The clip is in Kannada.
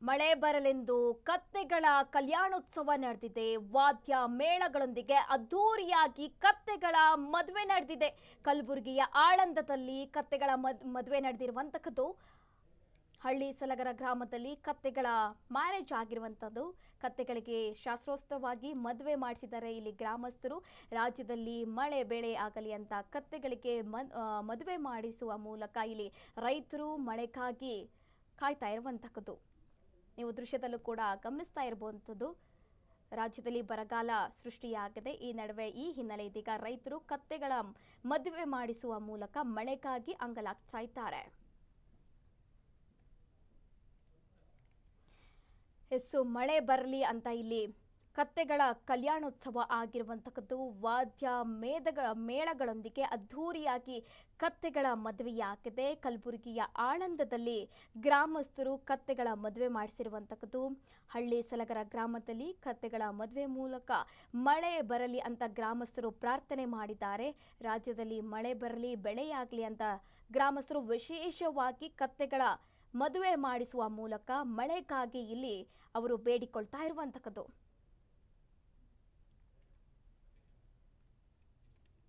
ಮಳೆ ಬರಲೆಂದು ಕತ್ತೆಗಳ ಕಲ್ಯಾಣೋತ್ಸವ ನಡೆದಿದೆ. ವಾದ್ಯ ಮೇಳಗಳೊಂದಿಗೆ ಅದ್ದೂರಿಯಾಗಿ ಕತ್ತೆಗಳ ಮದುವೆ ನಡೆದಿದೆ. ಕಲಬುರಗಿಯ ಆಳಂದದಲ್ಲಿ ಕತ್ತೆಗಳ ಮದುವೆ ನಡೆದಿರುವಂತದ್ದು. ಹಳ್ಳಿ ಸಲಗರ ಗ್ರಾಮದಲ್ಲಿ ಕತ್ತೆಗಳ ಮ್ಯಾರೇಜ್ ಆಗಿರುವಂತದ್ದು. ಕತ್ತೆಗಳಿಗೆ ಶಾಸ್ತ್ರೋಕ್ತವಾಗಿ ಮದುವೆ ಮಾಡಿಸಿದ್ದಾರೆ ಇಲ್ಲಿ ಗ್ರಾಮಸ್ಥರು. ರಾಜ್ಯದಲ್ಲಿ ಮಳೆ ಬೆಳೆ ಆಗಲಿ ಅಂತ ಕತ್ತೆಗಳಿಗೆ ಮದುವೆ ಮಾಡಿಸುವ ಮೂಲಕ ಇಲ್ಲಿ ರೈತರು ಮಳೆಗಾಗಿ ಕಾಯ್ತಾ ಇರುವಂತದ್ದು. ನೀವು ದೃಶ್ಯದಲ್ಲೂ ಕೂಡ ಗಮನಿಸ್ತಾ ಇರಬಹುದಂಥದ್ದು. ರಾಜ್ಯದಲ್ಲಿ ಬರಗಾಲ ಸೃಷ್ಟಿಯಾಗಿದೆ. ಈ ನಡುವೆ ಈ ಹಿನ್ನೆಲೆ ಇದೀಗ ರೈತರು ಕತ್ತೆಗಳ ಮದುವೆ ಮಾಡಿಸುವ ಮೂಲಕ ಮಳೆಗಾಗಿ ಅಂಗಲಾಗ್ತಾ ಇದ್ದಾರೆ. ಮಳೆ ಬರಲಿ ಅಂತ ಇಲ್ಲಿ ಕತ್ತೆಗಳ ಕಲ್ಯಾಣೋತ್ಸವ ಆಗಿರುವಂತದ್ದು. ವಾದ್ಯ ಮೇಳಗಳೊಂದಿಗೆ ಅದ್ಧೂರಿಯಾಗಿ ಕತ್ತೆಗಳ ಮದುವೆಯಾಗಿದೆ. ಕಲಬುರಗಿಯ ಆಳಂದದಲ್ಲಿ ಗ್ರಾಮಸ್ಥರು ಕತ್ತೆಗಳ ಮದುವೆ ಮಾಡಿಸಿರುವಂತದ್ದು. ಹಳ್ಳಿ ಸಲಗರ ಗ್ರಾಮದಲ್ಲಿ ಕತ್ತೆಗಳ ಮದುವೆ ಮೂಲಕ ಮಳೆ ಬರಲಿ ಅಂತ ಗ್ರಾಮಸ್ಥರು ಪ್ರಾರ್ಥನೆ ಮಾಡಿದ್ದಾರೆ. ರಾಜ್ಯದಲ್ಲಿ ಮಳೆ ಬರಲಿ ಬೆಳೆಯಾಗಲಿ ಅಂತ ಗ್ರಾಮಸ್ಥರು ವಿಶೇಷವಾಗಿ ಕತ್ತೆಗಳ ಮದುವೆ ಮಾಡಿಸುವ ಮೂಲಕ ಮಳೆಗಾಗಿ ಇಲ್ಲಿ ಅವರು ಬೇಡಿಕೊಳ್ತಾ ಇರುವಂತದ್ದು.